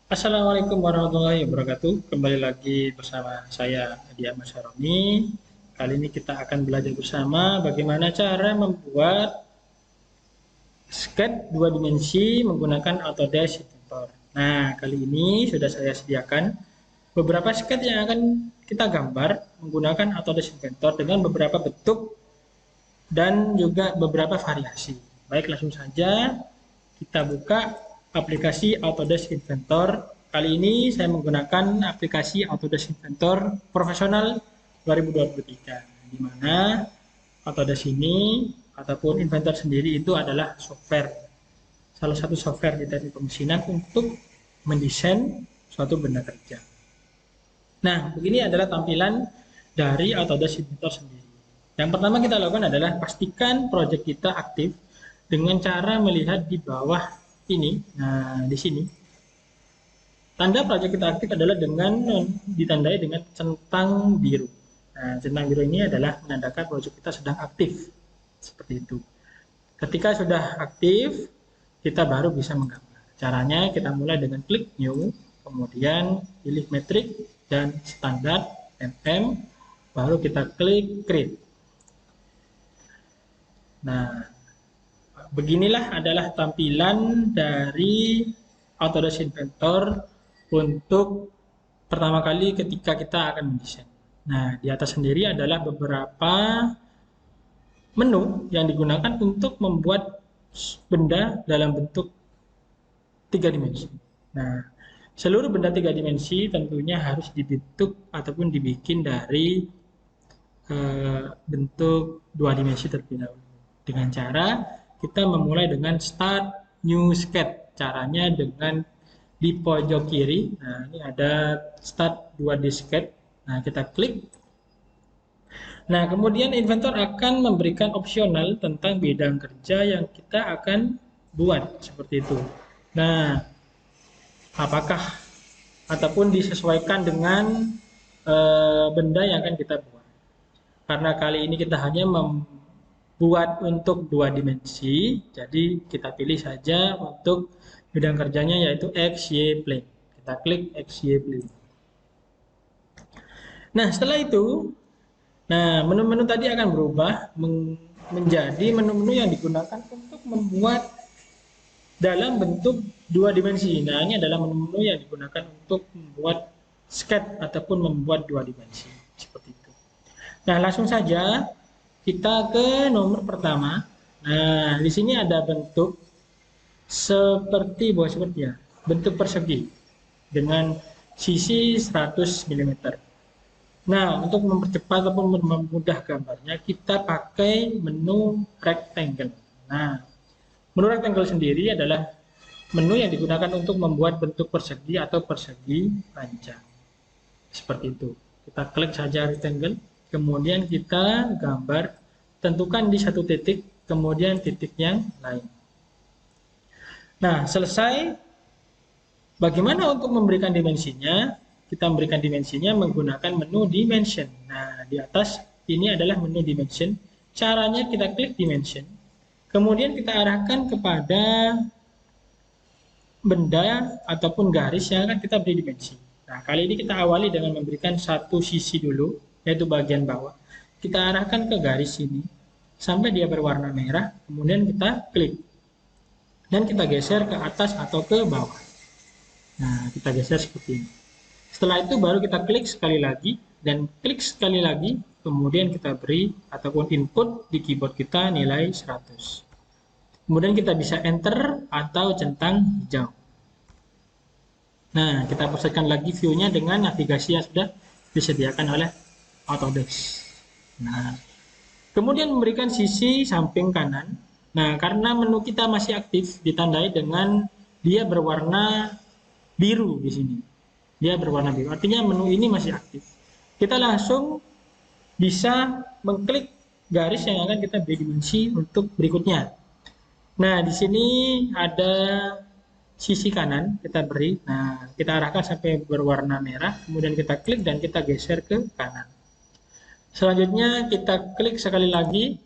Assalamualaikum warahmatullahi wabarakatuh. Kembali lagi bersama saya Adi Ahmad Syaroni. Kali ini kita akan belajar bersama bagaimana cara membuat sketch dua dimensi menggunakan Autodesk Inventor. Nah, kali ini sudah saya sediakan beberapa sketch yang akan kita gambar menggunakan Autodesk Inventor dengan beberapa bentuk dan juga beberapa variasi. Baik, langsung saja kita buka aplikasi Autodesk Inventor. Kali ini saya menggunakan aplikasi Autodesk Inventor Profesional 2023, di mana Autodesk ini ataupun Inventor sendiri itu adalah software, salah satu software di teknik pemesinan untuk mendesain suatu benda kerja. Nah, begini adalah tampilan dari Autodesk Inventor sendiri. Yang pertama kita lakukan adalah pastikan proyek kita aktif dengan cara melihat di bawah ini. Nah, di sini tanda proyek kita aktif adalah dengan ditandai dengan centang biru. Nah, centang biru ini adalah menandakan proyek kita sedang aktif. Seperti itu. Ketika sudah aktif, kita baru bisa menggambar. Caranya kita mulai dengan klik new, kemudian pilih metrik dan standar mm, baru kita klik create. Nah, beginilah adalah tampilan dari Autodesk Inventor untuk pertama kali ketika kita akan mendesain. Nah, di atas sendiri adalah beberapa menu yang digunakan untuk membuat benda dalam bentuk tiga dimensi. Nah, seluruh benda tiga dimensi tentunya harus dibentuk ataupun dibikin dari bentuk dua dimensi terlebih dahulu. Dengan cara kita memulai dengan start new sketch. Caranya dengan di pojok kiri. Nah, ini ada start 2D sketch. Nah, kita klik. Nah, kemudian Inventor akan memberikan opsional tentang bidang kerja yang kita akan buat seperti itu. Nah, apakah ataupun disesuaikan dengan benda yang akan kita buat. Karena kali ini kita hanya buat untuk dua dimensi, jadi kita pilih saja untuk bidang kerjanya yaitu XY plane. Kita klik XY plane. Nah, setelah itu, menu-menu tadi akan berubah menjadi menu-menu yang digunakan untuk membuat dalam bentuk dua dimensi. Nah, ini adalah menu-menu yang digunakan untuk membuat sketch ataupun membuat dua dimensi. Seperti itu. Nah, langsung saja kita ke nomor pertama. Nah, di sini ada bentuk seperti bentuk persegi dengan sisi 100 mm. Nah, untuk mempercepat ataupun mempermudah gambarnya, kita pakai menu rectangle. Nah, menu rectangle sendiri adalah menu yang digunakan untuk membuat bentuk persegi atau persegi panjang. Seperti itu. Kita klik saja rectangle. Kemudian kita gambar, tentukan di satu titik, kemudian titik yang lain. Nah, selesai. Bagaimana untuk memberikan dimensinya? Kita memberikan dimensinya menggunakan menu dimension. Nah, di atas ini adalah menu dimension. Caranya kita klik dimension. Kemudian kita arahkan kepada benda ataupun garis yang akan kita beri dimensi. Nah, kali ini kita awali dengan memberikan satu sisi dulu, yaitu bagian bawah. Kita arahkan ke garis ini sampai dia berwarna merah, kemudian kita klik dan kita geser ke atas atau ke bawah. Nah, kita geser seperti ini. Setelah itu baru kita klik sekali lagi dan klik sekali lagi, kemudian kita beri ataupun input di keyboard kita nilai 100. Kemudian kita bisa enter atau centang hijau. Nah, kita pusatkan lagi view-nya dengan navigasi yang sudah disediakan oleh Autodesk. Nah, kemudian memberikan sisi samping kanan. Nah, karena menu kita masih aktif, ditandai dengan dia berwarna biru di sini. Dia berwarna biru, artinya menu ini masih aktif. Kita langsung bisa mengklik garis yang akan kita beri dimensi untuk berikutnya. Nah, di sini ada sisi kanan kita beri. Nah, kita arahkan sampai berwarna merah, kemudian kita klik dan kita geser ke kanan. Selanjutnya kita klik sekali lagi,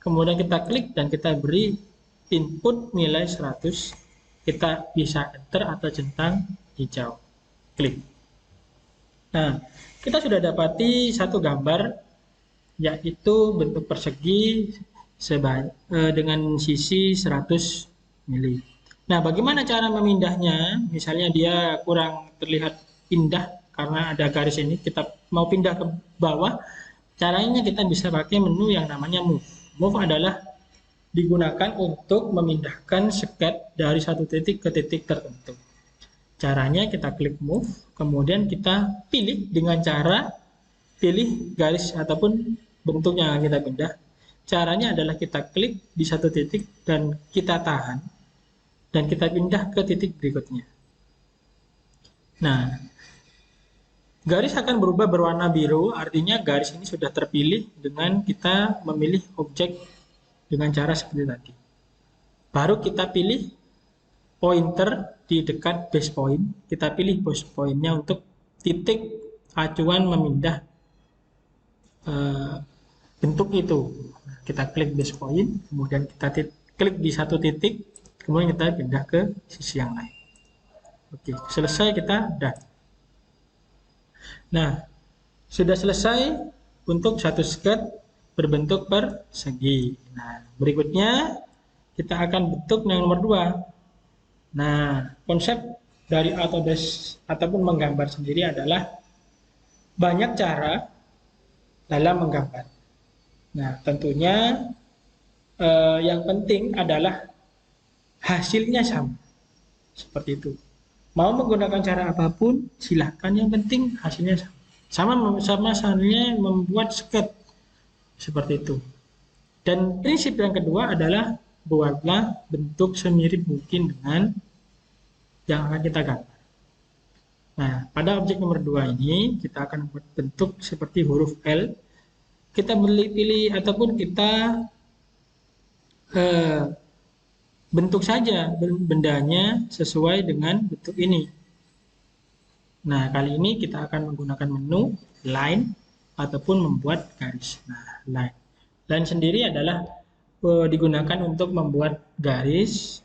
kemudian kita klik dan kita beri input nilai 100. Kita bisa enter atau centang hijau. Klik. Nah, kita sudah dapati satu gambar, yaitu bentuk persegi dengan sisi 100 mili. Nah, bagaimana cara memindahnya? Misalnya dia kurang terlihat indah karena ada garis ini, kita mau pindah ke bawah, caranya kita bisa pakai menu yang namanya Move. Move adalah digunakan untuk memindahkan sket dari satu titik ke titik tertentu. Caranya kita klik Move, kemudian kita pilih dengan cara pilih garis ataupun bentuk yang akan kita pindah. Caranya adalah kita klik di satu titik dan kita tahan, dan kita pindah ke titik berikutnya. Nah, garis akan berubah berwarna biru, artinya garis ini sudah terpilih dengan kita memilih objek dengan cara seperti tadi. Baru kita pilih pointer di dekat base point, kita pilih base pointnya untuk titik acuan memindah bentuk itu. Kita klik base point, kemudian kita klik di satu titik, kemudian kita pindah ke sisi yang lain. Oke, selesai, kita done. Nah, sudah selesai untuk satu sket berbentuk persegi. Nah, berikutnya kita akan bentuk yang nomor 2. Nah, konsep dari Autodesk ataupun menggambar sendiri adalah banyak cara dalam menggambar. Nah, tentunya yang penting adalah hasilnya sama. Seperti itu. Mau menggunakan cara apapun, silahkan. Yang penting hasilnya sama. Sama halnya membuat sket. Seperti itu. Dan prinsip yang kedua adalah buatlah bentuk semirip mungkin dengan yang akan kita gambar. Nah, pada objek nomor 2 ini, kita akan buat bentuk seperti huruf L. Kita pilih ataupun kita bentuk saja bendanya sesuai dengan bentuk ini. Nah, kali ini kita akan menggunakan menu line ataupun membuat garis. Nah, line. Line sendiri adalah digunakan untuk membuat garis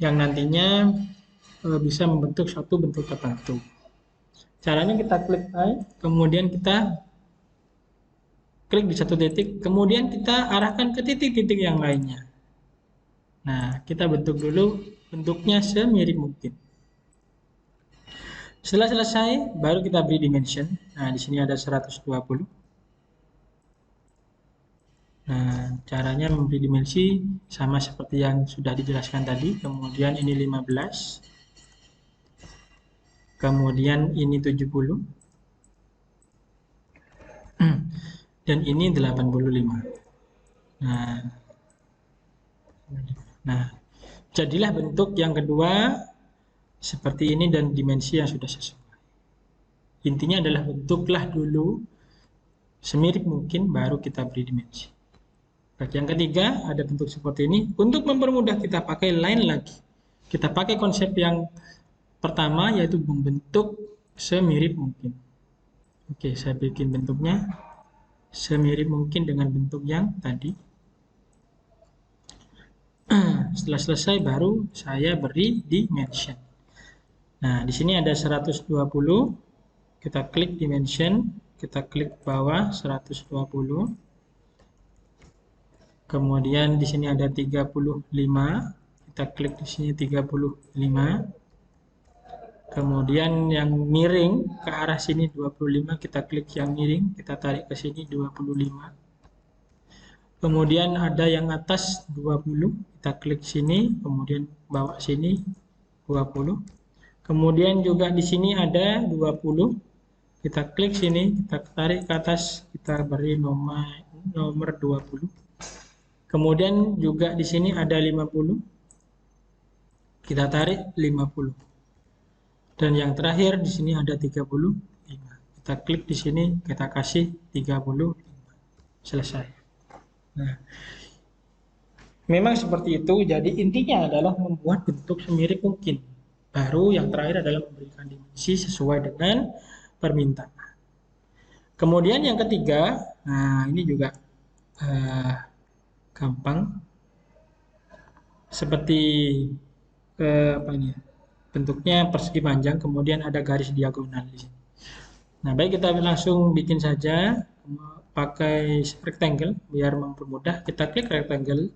yang nantinya bisa membentuk suatu bentuk tertentu. Caranya kita klik line, kemudian kita klik di satu titik, kemudian kita arahkan ke titik-titik yang lainnya. Nah, kita bentuk dulu bentuknya semirip mungkin. Setelah selesai, baru kita beri dimension. Nah, di sini ada 120. Nah, caranya memberi dimensi sama seperti yang sudah dijelaskan tadi. Kemudian ini 15. Kemudian ini 70. Dan ini 85. Nah, jadilah bentuk yang kedua seperti ini dan dimensi yang sudah sesuai. Intinya adalah bentuklah dulu semirip mungkin, baru kita beri dimensi. Bagi yang ketiga, ada bentuk seperti ini. Untuk mempermudah kita pakai line lagi. Kita pakai konsep yang pertama, yaitu membentuk semirip mungkin. Oke, saya bikin bentuknya semirip mungkin dengan bentuk yang tadi. Setelah selesai, baru saya beri dimension. Nah, di sini ada 120. Kita klik dimension, kita klik bawah 120. Kemudian di sini ada 35. Kita klik di sini 35. Kemudian yang miring ke arah sini 25, kita klik yang miring, kita tarik ke sini 25. Kemudian ada yang atas 20, kita klik sini, kemudian bawa sini 20. Kemudian juga di sini ada 20, kita klik sini, kita tarik ke atas, kita beri nomor 20. Kemudian juga di sini ada 50, kita tarik 50. Dan yang terakhir di sini ada 35. Kita klik di sini, kita kasih 35. Selesai. Nah, memang seperti itu. Jadi intinya adalah membuat bentuk semirip mungkin. Baru yang terakhir adalah memberikan dimensi sesuai dengan permintaan. Kemudian yang ketiga, nah ini juga gampang. Seperti apa ini? bentuknya persegi panjang, kemudian ada garis diagonal di sini. Nah, baik, kita langsung bikin saja pakai rectangle biar mempermudah. Kita klik rectangle,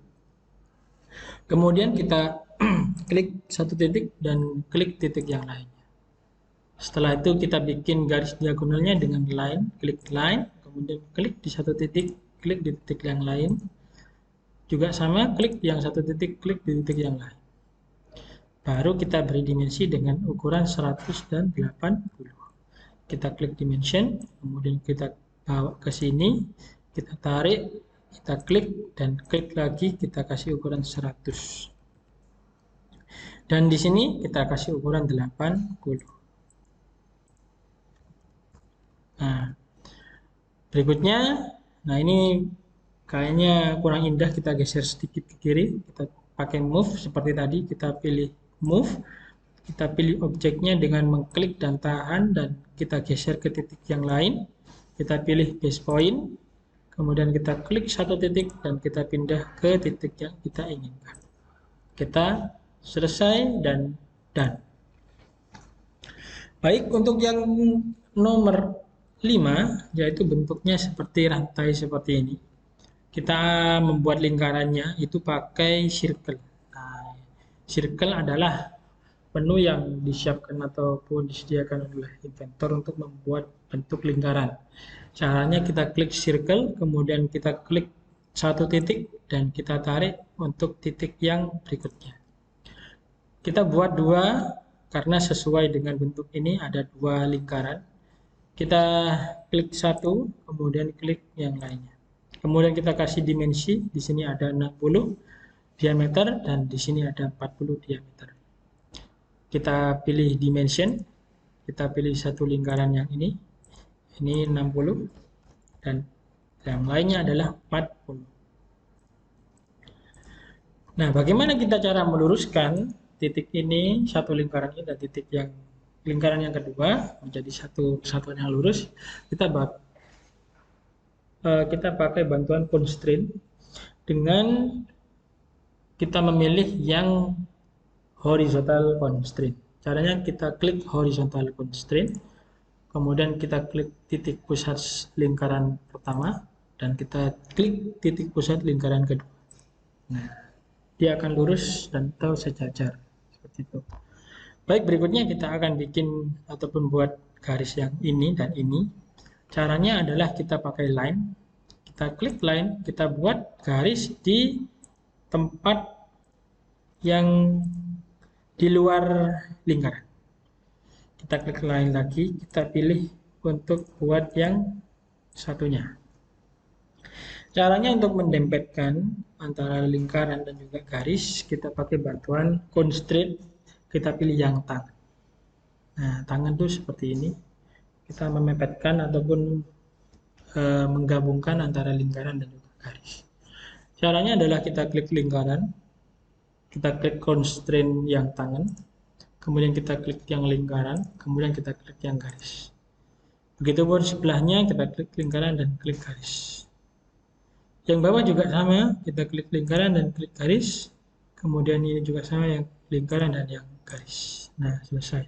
kemudian kita klik satu titik dan klik titik yang lainnya. Setelah itu kita bikin garis diagonalnya dengan line, klik line, kemudian klik di satu titik, klik di titik yang lain. Juga sama, klik yang satu titik, klik di titik yang lain. Baru kita beri dimensi dengan ukuran 100 dan 80. Kita klik dimension, kemudian kita bawa ke sini, kita tarik, kita klik, dan klik lagi, kita kasih ukuran 100. Dan di sini kita kasih ukuran 80. Nah, berikutnya, nah ini kayaknya kurang indah, kita geser sedikit ke kiri, kita pakai move seperti tadi, kita pilih move, kita pilih objeknya dengan mengklik dan tahan, dan kita geser ke titik yang lain, kita pilih base point, kemudian kita klik satu titik dan kita pindah ke titik yang kita inginkan. Kita selesai dan done. Baik, untuk yang nomor 5, yaitu bentuknya seperti rantai seperti ini. Kita membuat lingkarannya itu pakai circle. Nah, circle adalah menu yang disiapkan ataupun disediakan oleh inventor untuk membuat bentuk lingkaran. Caranya kita klik circle, kemudian kita klik satu titik dan kita tarik untuk titik yang berikutnya. Kita buat dua karena sesuai dengan bentuk ini, ada dua lingkaran. Kita klik satu, kemudian klik yang lainnya. Kemudian kita kasih dimensi, di sini ada 60 diameter dan di sini ada 40 diameter. Kita pilih dimension, kita pilih satu lingkaran yang ini 60 dan yang lainnya adalah 40. Nah, bagaimana kita cara meluruskan titik ini, satu lingkaran ini dan titik yang lingkaran yang kedua menjadi satu kesatuan yang lurus? Kita pakai bantuan constraint dengan kita memilih yang horizontal constraint. Caranya kita klik horizontal constraint, kemudian kita klik titik pusat lingkaran pertama dan kita klik titik pusat lingkaran kedua. Nah, dia akan lurus dan atau sejajar seperti itu. Baik, berikutnya kita akan bikin ataupun buat garis yang ini dan ini. Caranya adalah kita pakai line, kita klik line, kita buat garis di tempat yang di luar lingkaran. Kita klik line lagi, kita pilih untuk buat yang satunya. Caranya untuk mendempetkan antara lingkaran dan juga garis, kita pakai bantuan constraint, kita pilih yang tangan. Nah, tangan itu seperti ini. Kita memepetkan ataupun menggabungkan antara lingkaran dan juga garis. Caranya adalah kita klik lingkaran, kita klik constraint yang tangan, kemudian kita klik yang lingkaran, kemudian kita klik yang garis. Begitupun sebelahnya, kita klik lingkaran dan klik garis. Yang bawah juga sama, kita klik lingkaran dan klik garis, kemudian ini juga sama, yang lingkaran dan yang garis. Nah, selesai.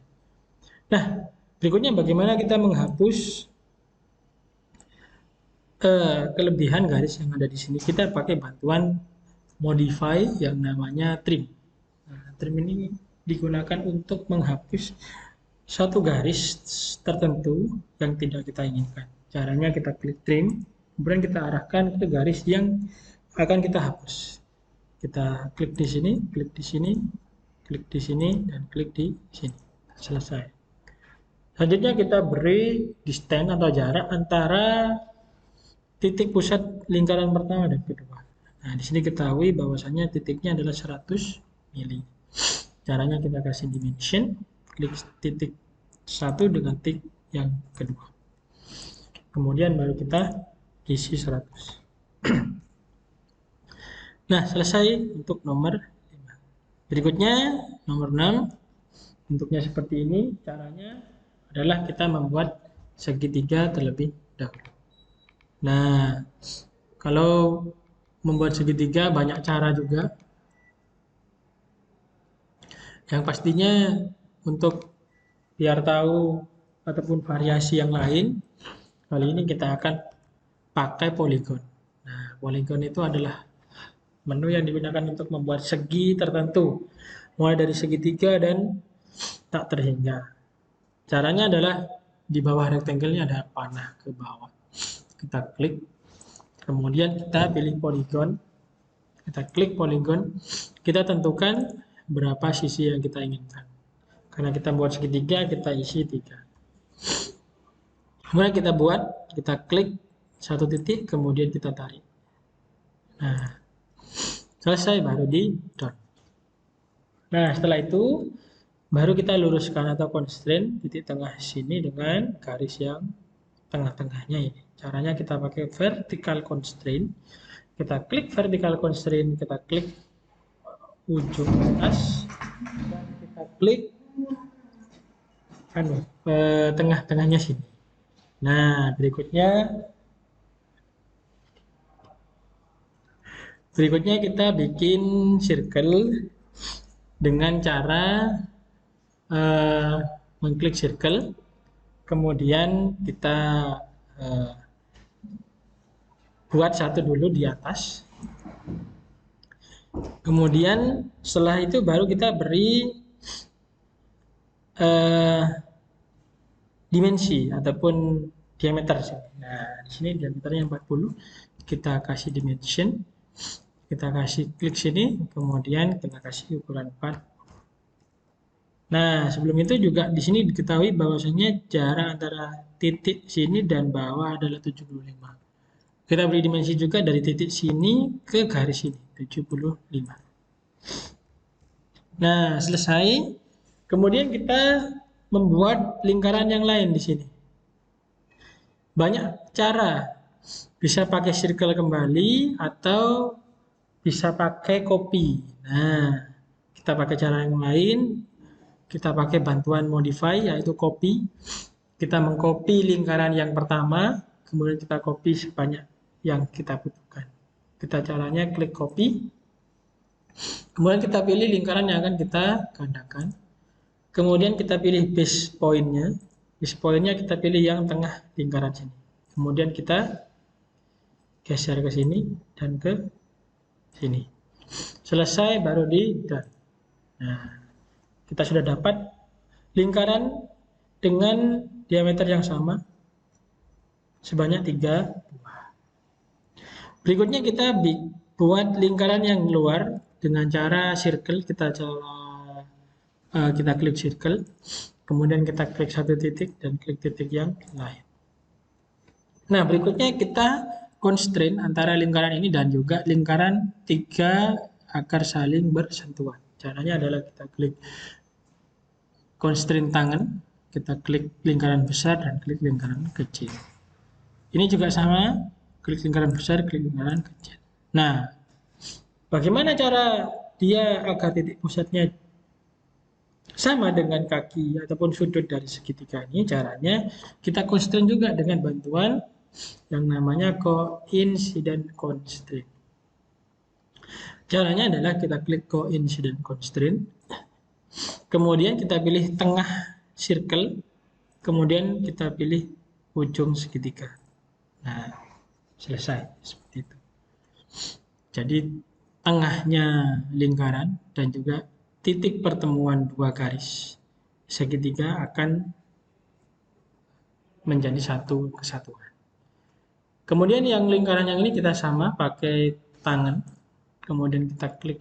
Nah, berikutnya bagaimana kita menghapus kelebihan garis yang ada di sini. Kita pakai bantuan modify yang namanya trim. Nah, trim ini digunakan untuk menghapus satu garis tertentu yang tidak kita inginkan. Caranya kita klik trim, kemudian kita arahkan ke garis yang akan kita hapus. Kita klik di sini, klik di sini, klik di sini, dan klik di sini. Selesai. Selanjutnya kita beri distance atau jarak antara titik pusat lingkaran pertama dan kedua. Nah, di sini ketahui bahwasanya titiknya adalah 100 mili. Caranya kita kasih dimension, klik titik 1 dengan titik yang kedua. Kemudian baru kita isi 100. Nah, selesai untuk nomor 5. Berikutnya nomor 6. Bentuknya seperti ini. Caranya adalah kita membuat segitiga terlebih dahulu. Nah, kalau membuat segitiga banyak cara juga. Yang pastinya untuk biar tahu ataupun variasi yang lain, kali ini kita akan pakai poligon. Nah, poligon itu adalah menu yang digunakan untuk membuat segi tertentu, mulai dari segitiga dan tak terhingga. Caranya adalah di bawah rectangle-nya ada panah ke bawah. Kita klik, kemudian kita pilih poligon. Kita klik poligon, kita tentukan berapa sisi yang kita inginkan. Karena kita buat segitiga, kita isi 3. Kemudian kita klik satu titik, kemudian kita tarik. Nah, selesai, baru di dot. Nah, setelah itu baru kita luruskan atau constraint titik tengah sini dengan garis yang tengah-tengahnya ini. Caranya kita pakai vertical constraint. Kita klik vertical constraint, kita klik ujung atas, dan kita klik tengah-tengahnya sini. Nah, berikutnya kita bikin circle dengan cara mengklik circle, kemudian kita buat satu dulu di atas. Kemudian setelah itu baru kita beri dimensi ataupun diameter sini. Nah, di sini diameternya 40. Kita kasih dimension. Kita kasih klik sini, kemudian kita kasih ukuran 4. Nah, sebelum itu juga di sini diketahui bahwasanya jarak antara titik sini dan bawah adalah 75. Kita beri dimensi juga dari titik sini ke garis ini, 75. Nah, selesai. Kemudian kita membuat lingkaran yang lain di sini. Banyak cara. Bisa pakai circle kembali atau bisa pakai copy. Nah, kita pakai cara yang lain. Kita pakai bantuan modify, yaitu copy. Kita mengcopy lingkaran yang pertama, kemudian kita copy sebanyak yang kita butuhkan. Kita caranya klik copy. Kemudian kita pilih lingkaran yang akan kita gandakan. Kemudian kita pilih base point-nya. Base point-nya kita pilih yang tengah lingkaran sini. Kemudian kita geser ke sini dan ke sini. Selesai, baru di done. Nah, kita sudah dapat lingkaran dengan diameter yang sama sebanyak 3 buah. Berikutnya kita buat lingkaran yang luar dengan cara circle. Kita klik circle, kemudian kita klik satu titik dan klik titik yang lain. Nah, berikutnya kita constraint antara lingkaran ini dan juga lingkaran 3 agar saling bersentuhan. Caranya adalah kita klik constraint tangan, kita klik lingkaran besar dan klik lingkaran kecil. Ini juga sama, klik lingkaran besar, klik lingkaran kecil. Nah, bagaimana cara dia agar titik pusatnya sama dengan kaki ataupun sudut dari segitiga ini? Caranya kita constraint juga dengan bantuan yang namanya coincident constraint. Caranya adalah kita klik coincident constraint, kemudian kita pilih tengah circle, kemudian kita pilih ujung segitiga. Nah, selesai seperti itu. Jadi tengahnya lingkaran dan juga titik pertemuan dua garis segitiga akan menjadi satu kesatuan. Kemudian yang lingkaran yang ini kita sama pakai tangan, kemudian kita klik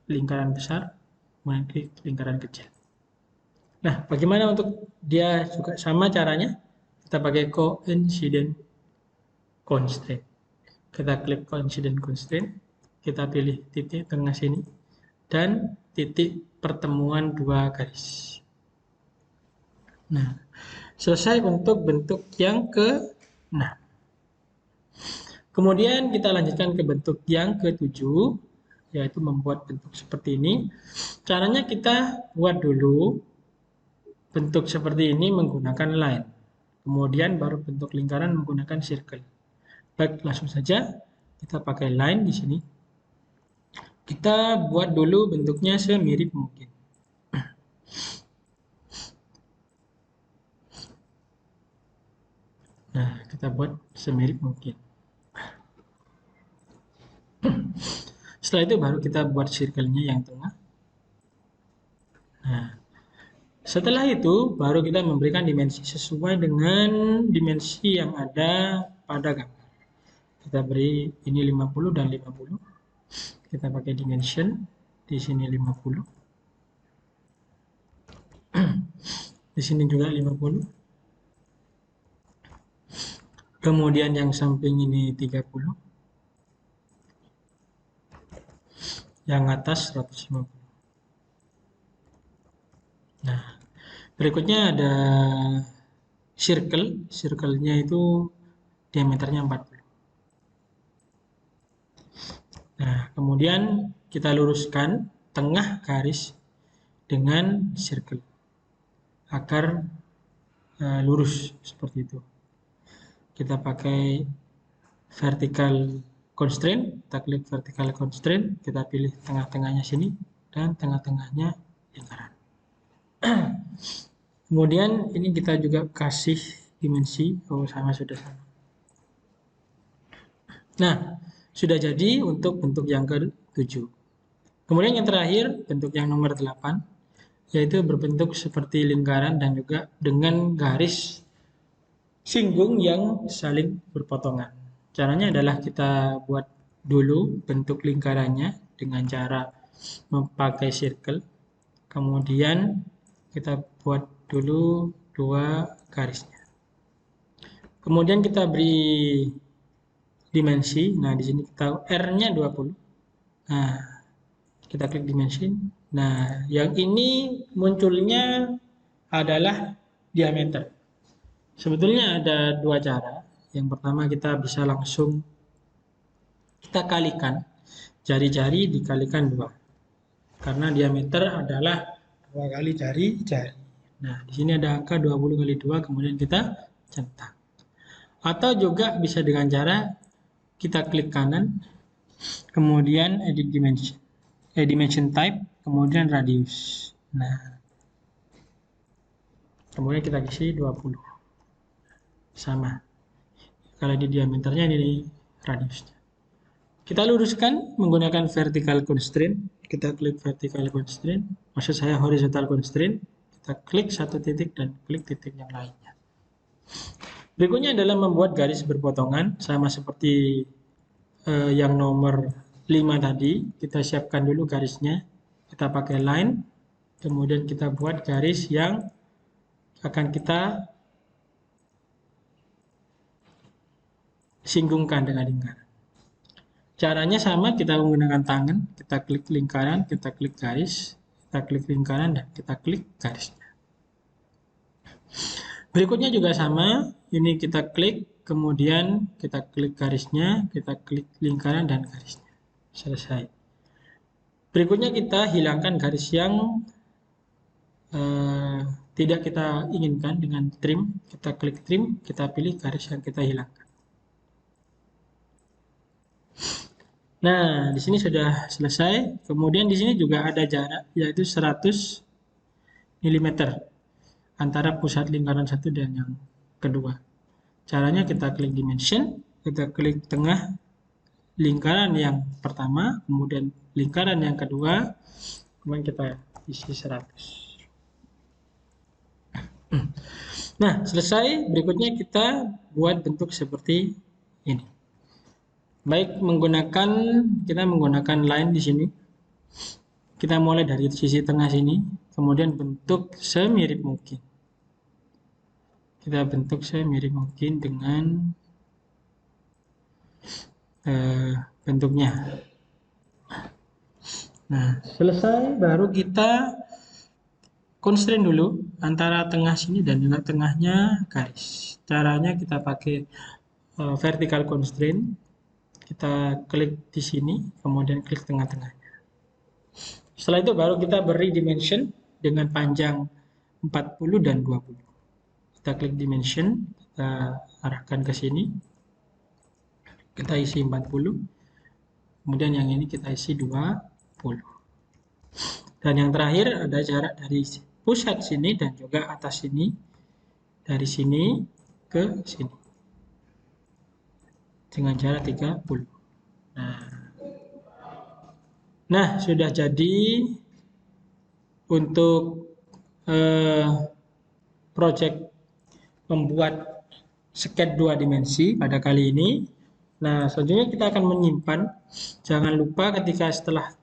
lingkaran besar, kemudian klik lingkaran kecil. Nah, bagaimana untuk dia juga sama caranya? Kita pakai coincident constraint. Kita klik coincident constraint, kita pilih titik tengah sini dan titik pertemuan dua garis. Nah, selesai untuk bentuk yang ke-6. Kemudian kita lanjutkan ke bentuk yang ke-7, yaitu membuat bentuk seperti ini. Caranya kita buat dulu bentuk seperti ini menggunakan line. Kemudian baru bentuk lingkaran menggunakan circle. Baik, langsung saja kita pakai line di sini. Kita buat dulu bentuknya semirip mungkin. Nah, kita buat semirip mungkin. Setelah itu baru kita buat circle-nya yang tengah. Nah, setelah itu baru kita memberikan dimensi sesuai dengan dimensi yang ada pada gambar. Kita beri ini 50 dan 50. Kita pakai dimension di sini 50. Di sini juga 50. Kemudian yang samping ini 30. Yang atas 150. Nah, berikutnya ada circle. Circle-nya itu diameternya 40. Nah, kemudian kita luruskan tengah garis dengan circle agar lurus seperti itu. Kita pakai vertical constraint, kita klik vertical constraint, kita pilih tengah-tengahnya sini dan tengah-tengahnya lingkaran. Kemudian ini kita juga kasih dimensi, sama sudah sama. Nah, sudah jadi untuk bentuk yang ke-7. Kemudian yang terakhir, bentuk yang nomor 8, yaitu berbentuk seperti lingkaran dan juga dengan garis singgung yang saling berpotongan. Caranya adalah kita buat dulu bentuk lingkarannya dengan cara memakai circle. Kemudian kita buat dulu dua garisnya. Kemudian kita beri dimensi. Nah, di sini kita R-nya 20. Nah, kita klik dimensi. Nah, yang ini munculnya adalah diameter. Sebetulnya ada dua cara. Yang pertama kita bisa langsung kita kalikan. Jari-jari dikalikan 2. Karena diameter adalah 2 kali jari-jari. Nah, di sini ada angka 20 kali 2, kemudian kita centang. Atau juga bisa dengan cara kita klik kanan, kemudian edit dimension type, kemudian radius. Nah, kemudian kita isi 20. Sama. Kalau di diameternya ini radiusnya. Kita luruskan menggunakan vertical constraint. Kita klik vertical constraint. Maksud saya horizontal constraint. Kita klik satu titik dan klik titik yang lainnya. Berikutnya adalah membuat garis berpotongan. Sama seperti yang nomor 5 tadi. Kita siapkan dulu garisnya. Kita pakai line. Kemudian kita buat garis yang akan kita singgungkan dengan lingkaran. Caranya sama, kita menggunakan tangan, kita klik lingkaran, kita klik garis, kita klik lingkaran, dan kita klik garisnya. Berikutnya juga sama, ini kita klik, kemudian kita klik garisnya, kita klik lingkaran dan garisnya. Selesai. Berikutnya kita hilangkan garis yang tidak kita inginkan dengan trim. Kita klik trim, kita pilih garis yang kita hilangkan. Nah, di sini sudah selesai. Kemudian di sini juga ada jarak, yaitu 100 mm antara pusat lingkaran satu dan yang kedua. Caranya kita klik dimension, kita klik tengah lingkaran yang pertama, kemudian lingkaran yang kedua, kemudian kita isi 100. Nah, selesai. Berikutnya kita buat bentuk seperti ini. Baik, kita menggunakan line di sini. Kita mulai dari sisi tengah sini, kemudian bentuk semirip mungkin. Kita bentuk semirip mungkin dengan bentuknya. Nah, selesai baru kita constraint dulu antara tengah sini dan juga tengahnya garis. Caranya kita pakai vertical constraint. Kita klik di sini, kemudian klik tengah-tengahnya. Setelah itu baru kita beri dimension dengan panjang 40 dan 20. Kita klik dimension, kita arahkan ke sini. Kita isi 40. Kemudian yang ini kita isi 20. Dan yang terakhir ada jarak dari pusat sini dan juga atas sini. Dari sini ke sini. dengan cara 30. Nah, sudah jadi untuk project membuat sketch 2 dimensi pada kali ini. Nah, selanjutnya kita akan menyimpan. Jangan lupa ketika setelah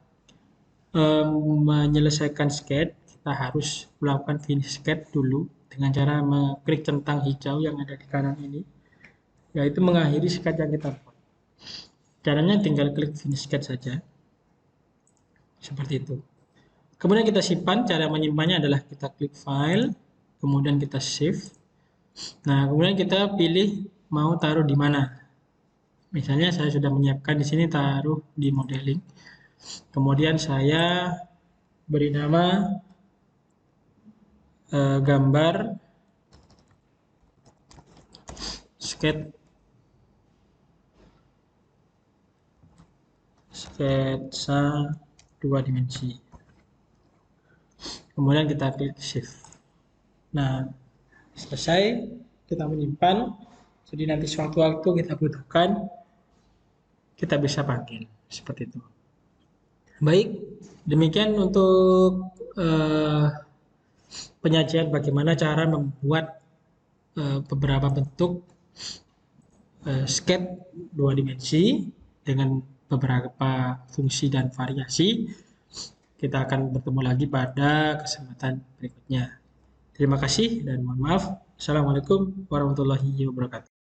menyelesaikan sketch, kita harus melakukan finish sketch dulu dengan cara mengklik centang hijau yang ada di kanan ini, yaitu mengakhiri sketch yang kita buat. Caranya tinggal klik finish sketch saja. Seperti itu. Kemudian kita simpan. Cara menyimpannya adalah kita klik file, kemudian kita save. Nah, kemudian kita pilih mau taruh di mana. Misalnya saya sudah menyiapkan di sini, taruh di modeling. Kemudian saya beri nama gambar sketsa 2 dimensi. Kemudian kita klik save. Nah, selesai, kita menyimpan. Jadi nanti suatu waktu kita butuhkan, kita bisa panggil. Seperti itu. Baik, demikian untuk penyajian bagaimana cara membuat beberapa bentuk sketch 2 dimensi dengan beberapa fungsi dan variasi. Kita akan bertemu lagi pada kesempatan berikutnya. Terima kasih dan mohon maaf. Assalamualaikum warahmatullahi wabarakatuh.